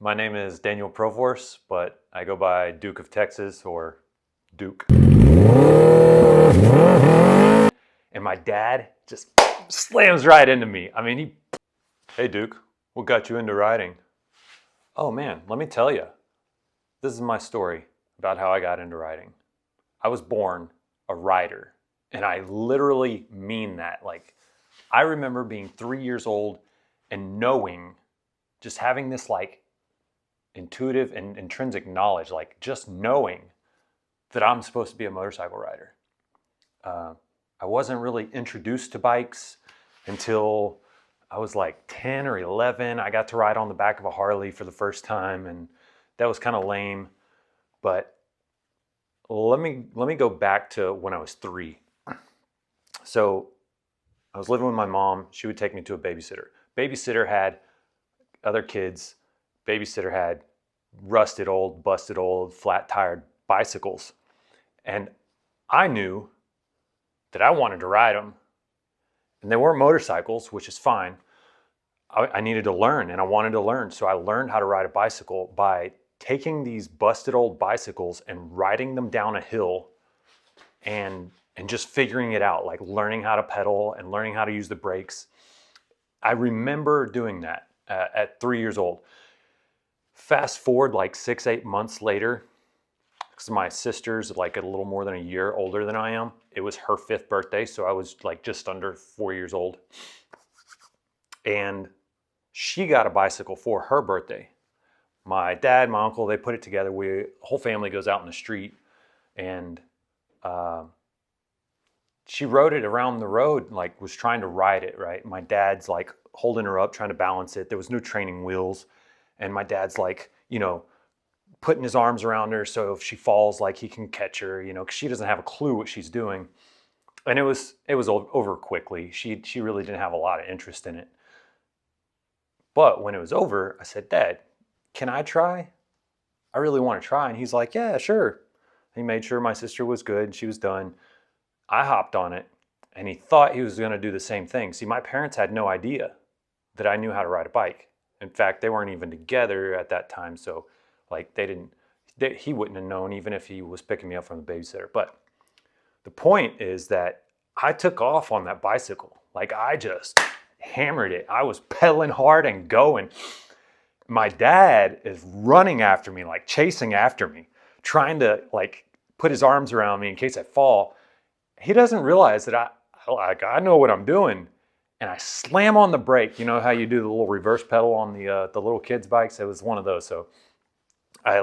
My name is Daniel Provorse, but I go by Duke of Texas or Duke. And my dad just slams right into me. Hey Duke, what got you into riding? Oh man, let me tell you. This is my story about how I got into riding. I was born a rider, and I literally mean that. I remember being 3 years old and knowing, just having this intuitive and intrinsic knowledge, just knowing that I'm supposed to be a motorcycle rider. I wasn't really introduced to bikes until I was 10 or 11. I got to ride on the back of a Harley for the first time, and that was kind of lame. But let me go back to when I was 3. So I was living with my mom. She would take me to a babysitter. Babysitter had other kids. Babysitter had rusted old, busted old, flat-tired bicycles. And I knew that I wanted to ride them. And they weren't motorcycles, which is fine. I needed to learn, and I wanted to learn. So I learned how to ride a bicycle by taking these busted old bicycles and riding them down a hill and just figuring it out, learning how to pedal and learning how to use the brakes. I remember doing that at 3 years old. Fast forward 6, 8 months later, because my sister's a little more than a year older than I am. It was her 5th birthday, so I was just under 4 years old. And she got a bicycle for her birthday. My dad, my uncle, they put it together. The whole family goes out in the street, and she rode it around the road, was trying to ride it, right? My dad's holding her up, trying to balance it. There was no training wheels. And my dad's putting his arms around her so if she falls, he can catch her, because she doesn't have a clue what she's doing. And it was over quickly. She really didn't have a lot of interest in it. But when it was over, I said, Dad, can I try? I really want to try. And he's like, yeah, sure. He made sure my sister was good. She was done. I hopped on it, and he thought he was going to do the same thing. See, my parents had no idea that I knew how to ride a bike. In fact, they weren't even together at that time, so he wouldn't have known even if he was picking me up from the babysitter. But the point is that I took off on that bicycle. I just hammered it. I was pedaling hard and going. My dad is running after me, chasing after me, trying to put his arms around me in case I fall. He doesn't realize that I know what I'm doing. And I slam on the brake. You know how you do the little reverse pedal on the little kids' bikes? It was one of those. So I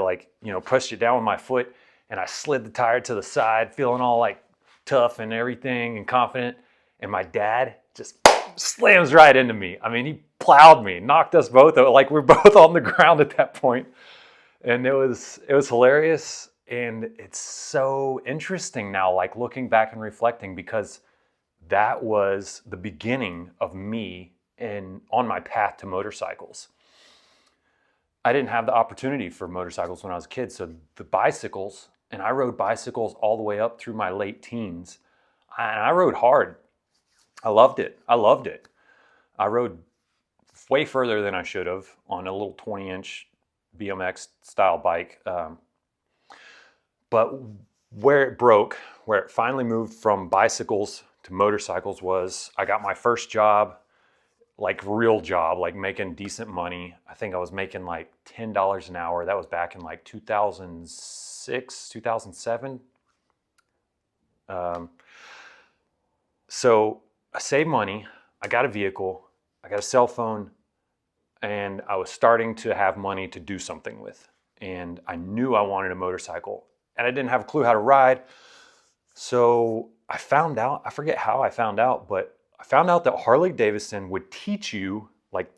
pushed it down with my foot, and I slid the tire to the side, feeling all tough and everything and confident. And my dad just slams right into me. He plowed me, knocked us both out. We're both on the ground at that point. And it was hilarious. And it's so interesting now, looking back and reflecting, because that was the beginning of me on my path to motorcycles. I didn't have the opportunity for motorcycles when I was a kid, so the bicycles, and I rode bicycles all the way up through my late teens, and I rode hard. I loved it. I rode way further than I should have on a little 20-inch BMX style bike. But where it finally moved from bicycles to motorcycles was I got my first job, real job, making decent money. I think I was making $10 an hour. That was back in 2006, 2007. So I saved money. I got a vehicle. I got a cell phone, and I was starting to have money to do something with. And I knew I wanted a motorcycle, and I didn't have a clue how to ride. So I found out, I forget how I found out, but I found out that Harley-Davidson would teach you,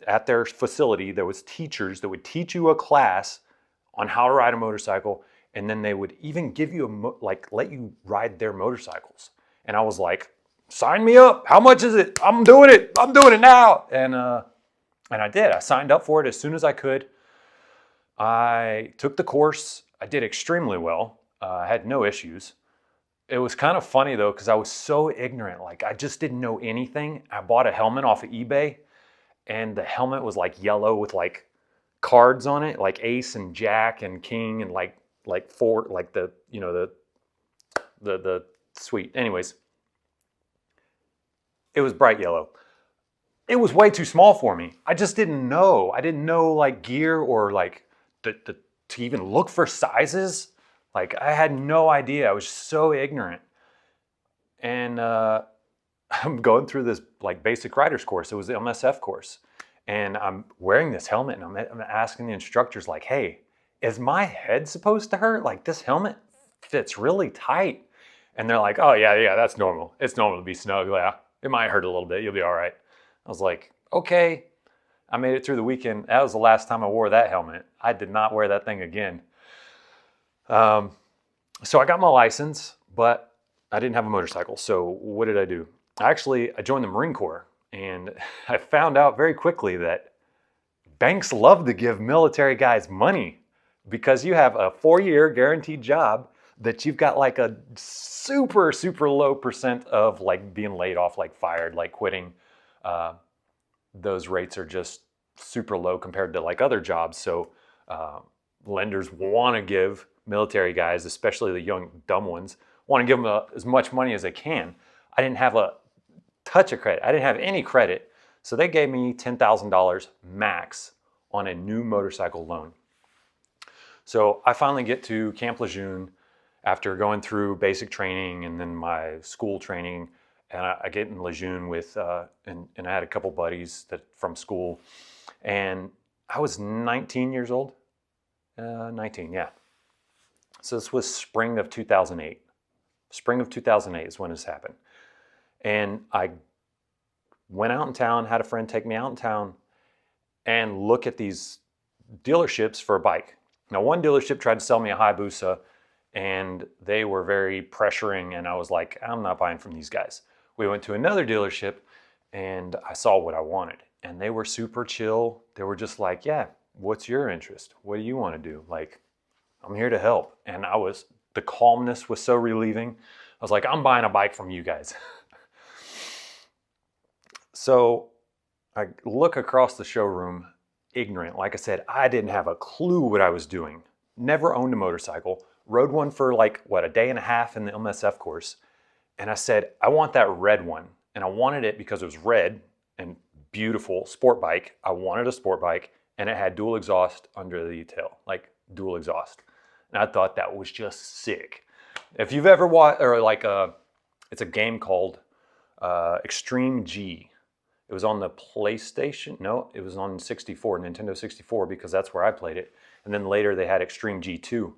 at their facility, there was teachers that would teach you a class on how to ride a motorcycle, and then they would even give you let you ride their motorcycles. And I was like, sign me up. How much is it? I'm doing it now. And I did. I signed up for it as soon as I could. I took the course. I did extremely well. I had no issues. It was kind of funny though, because I was so ignorant. I just didn't know anything. I bought a helmet off of eBay, and the helmet was yellow with cards on it, like ace and jack and king and like four, like the, you know, the suite. Anyways, it was bright yellow. It was way too small for me. I just didn't know. I didn't know like gear or like to even look for sizes. Like I had no idea. I was so ignorant. And I'm going through this like basic rider's course. It was the MSF course. And I'm wearing this helmet and I'm asking the instructors like, hey, is my head supposed to hurt? Like this helmet fits really tight. And they're like, oh yeah, that's normal. It's normal to be snug. Yeah, it might hurt a little bit. You'll be all right. I was like, okay. I made it through the weekend. That was the last time I wore that helmet. I did not wear that thing again. So I got my license, but I didn't have a motorcycle. So what did I do? I joined the Marine Corps, and I found out very quickly that banks love to give military guys money because you have a 4-year guaranteed job that you've got like a super, super low percent of like being laid off, like fired, like quitting. Those rates are just super low compared to like other jobs. So lenders want to give military guys, especially the young dumb ones, want to give them as much money as they can. I didn't have a touch of credit. I didn't have any credit. So they gave me $10,000 max on a new motorcycle loan. So I finally get to Camp Lejeune after going through basic training and then my school training. And I get in Lejeune with, and I had a couple buddies from school. And I was 19 years old. 19, yeah. So this was spring of 2008. Spring of 2008 is when this happened. And I went out in town, had a friend take me out in town and look at these dealerships for a bike. Now, one dealership tried to sell me a Hayabusa and they were very pressuring and I was like, I'm not buying from these guys. We went to another dealership and I saw what I wanted and they were super chill. They were just like, yeah, what's your interest? What do you want to do? Like, I'm here to help. And the calmness was so relieving. I was like, I'm buying a bike from you guys. So I look across the showroom, ignorant. Like I said, I didn't have a clue what I was doing. Never owned a motorcycle. Rode one for like, a day and a half in the MSF course. And I said, I want that red one. And I wanted it because it was red and beautiful sport bike. I wanted a sport bike and it had dual exhaust under the tail, like dual exhaust. And I thought that was just sick. If you've ever watched, or like it's a game called Extreme G. It was on the PlayStation. No, it was on Nintendo 64, because that's where I played it. And then later they had Extreme G2.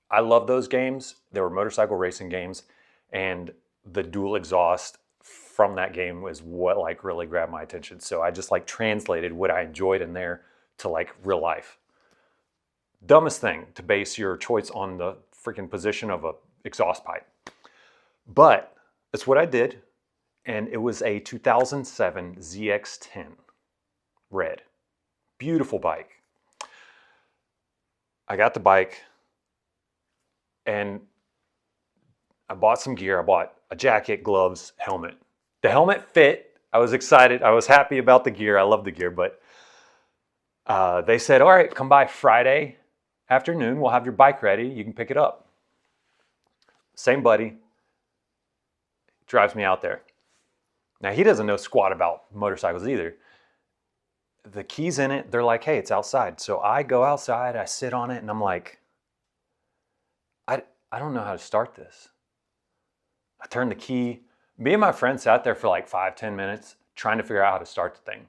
I love those games. They were motorcycle racing games. And the dual exhaust from that game was what like really grabbed my attention. So I just like translated what I enjoyed in there to like real life. Dumbest thing to base your choice on the freaking position of a exhaust pipe. But that's what I did. And it was a 2007 ZX10 red. Beautiful bike. I got the bike and I bought some gear. I bought a jacket, gloves, helmet. The helmet fit. I was excited. I was happy about the gear. I love the gear, but they said, all right, come by Friday afternoon. We'll have your bike ready. You can pick it up. Same buddy drives me out there. Now, he doesn't know squat about motorcycles either. The key's in it. They're like, hey, it's outside. So I go outside, I sit on it, and I'm like, I don't know how to start this. I turn the key. Me and my friend sat there for like 5-10 minutes trying to figure out how to start the thing.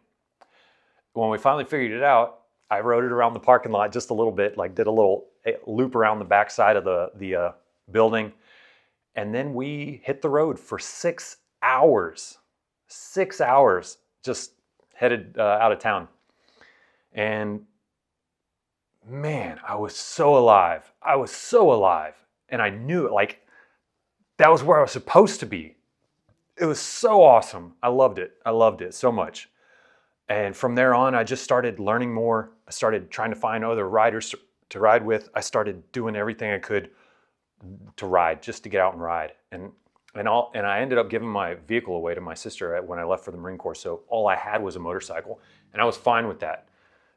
When we finally figured it out, I rode it around the parking lot just a little bit, like did a little loop around the backside of the building. And then we hit the road for 6 hours. 6 hours just headed out of town. And man, I was so alive. I was so alive. And I knew it, like that was where I was supposed to be. It was so awesome. I loved it. I loved it so much. And from there on, I just started learning more. I started trying to find other riders to ride with. I started doing everything I could to ride, just to get out and ride. And I ended up giving my vehicle away to my sister when I left for the Marine Corps. So all I had was a motorcycle, and I was fine with that.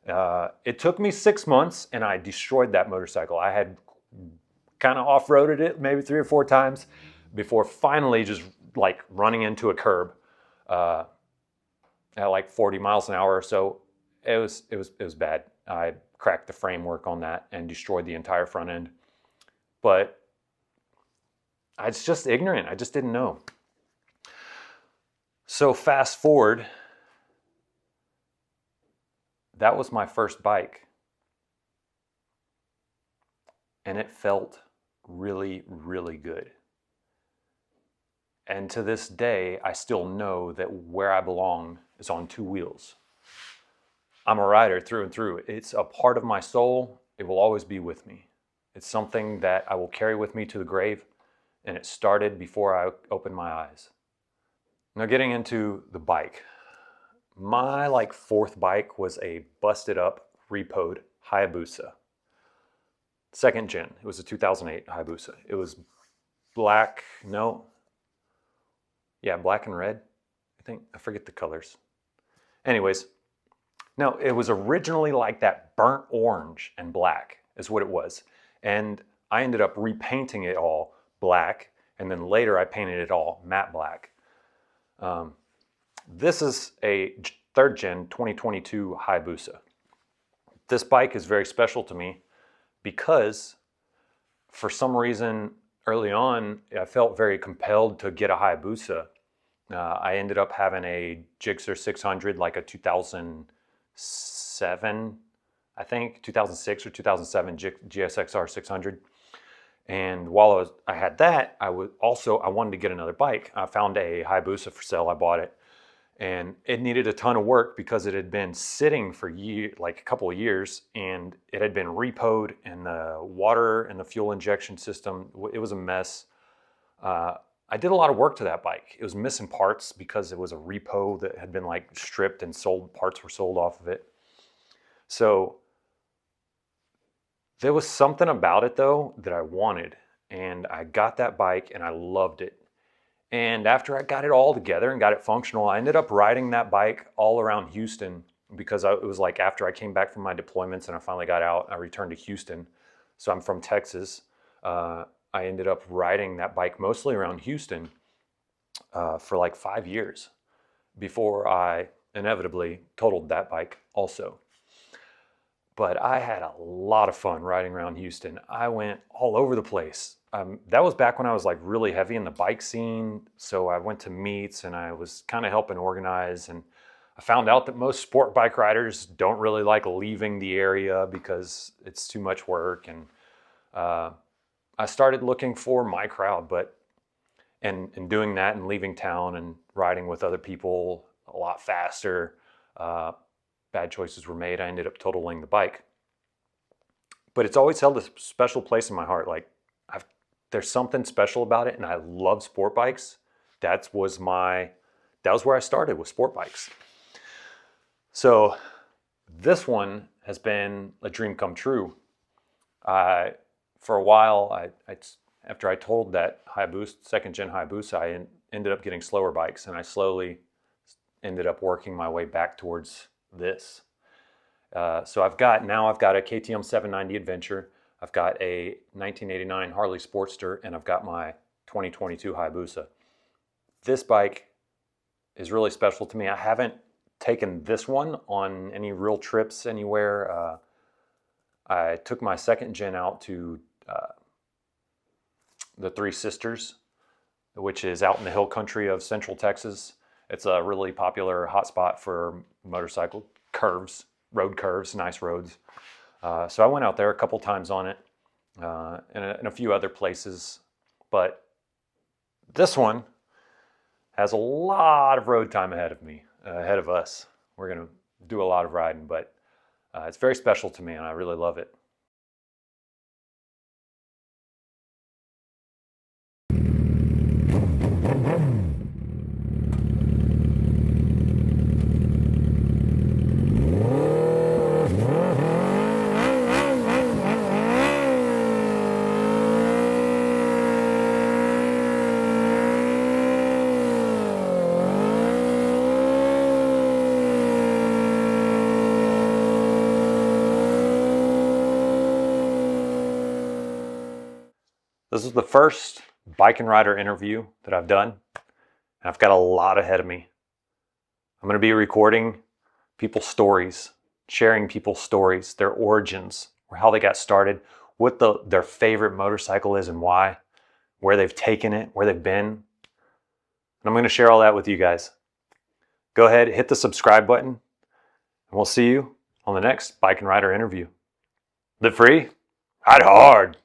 It took me 6 months and I destroyed that motorcycle. I had kind of off-roaded it maybe 3 or 4 times before finally just like running into a curb at like 40 miles an hour or so. It was bad. I cracked the framework on that and destroyed the entire front end. But I was just ignorant. I just didn't know. So fast forward, that was my first bike. And it felt really, really good. And to this day, I still know that where I belong is on 2 wheels. I'm a rider through and through. It's a part of my soul. It will always be with me. It's something that I will carry with me to the grave. And it started before I opened my eyes. Now getting into the bike. My like 4th bike was a busted up, repoed Hayabusa. 2nd gen. It was a 2008 Hayabusa. It was black, black and red. I forget the colors. Anyways, no, it was originally like that burnt orange and black is what it was. And I ended up repainting it all black, and then later I painted it all matte black. This is a 3rd gen 2022 Hayabusa. This bike is very special to me because for some reason early on I felt very compelled to get a Hayabusa. I ended up having a Gixxer 600, like a 2007, I think 2006 or 2007 GSXR 600. And while I had that, I wanted to get another bike. I found a Hayabusa for sale. I bought it, and it needed a ton of work because it had been sitting for like a couple of years, and it had been repoed, and the water and the fuel injection system, it was a mess. I did a lot of work to that bike. It was missing parts because it was a repo that had been like stripped and sold. Parts were sold off of it. So there was something about it though that I wanted, and I got that bike and I loved it. And after I got it all together and got it functional, I ended up riding that bike all around Houston because it was like after I came back from my deployments and I finally got out, I returned to Houston. So I'm from Texas. I ended up riding that bike mostly around Houston for like 5 years before I inevitably totaled that bike also. But I had a lot of fun riding around Houston. I went all over the place. That was back when I was like really heavy in the bike scene. So I went to meets and I was kind of helping organize. And I found out that most sport bike riders don't really like leaving the area because it's too much work. And I started looking for my crowd, and doing that and leaving town and riding with other people a lot faster. Bad choices were made. I ended up totaling the bike. But it's always held a special place in my heart. Like there's something special about it, and I love sport bikes. That was where I started, with sport bikes. So this one has been a dream come true. For a while, after I totaled that Hayabusa, 2nd gen Hayabusa, I ended up getting slower bikes, and I slowly ended up working my way back towards this. So I've got a KTM 790 Adventure, I've got a 1989 Harley Sportster, and I've got my 2022 Hayabusa. This bike is really special to me. I haven't taken this one on any real trips anywhere. I took my 2nd gen out to the Three Sisters, which is out in the hill country of Central Texas. It's a really popular hotspot for motorcycle curves, road curves, nice roads. So I went out there a couple times on it, and a few other places. But this one has a lot of road time ahead of me, ahead of us. We're gonna do a lot of riding, but it's very special to me and I really love it. This is the first bike and rider interview that I've done, and I've got a lot ahead of me. I'm going to be recording people's stories, sharing people's stories, their origins, or how they got started, what their favorite motorcycle is and why, where they've taken it, where they've been. And I'm going to share all that with you guys. Go ahead, hit the subscribe button, and we'll see you on the next bike and rider interview. Live free, ride hard.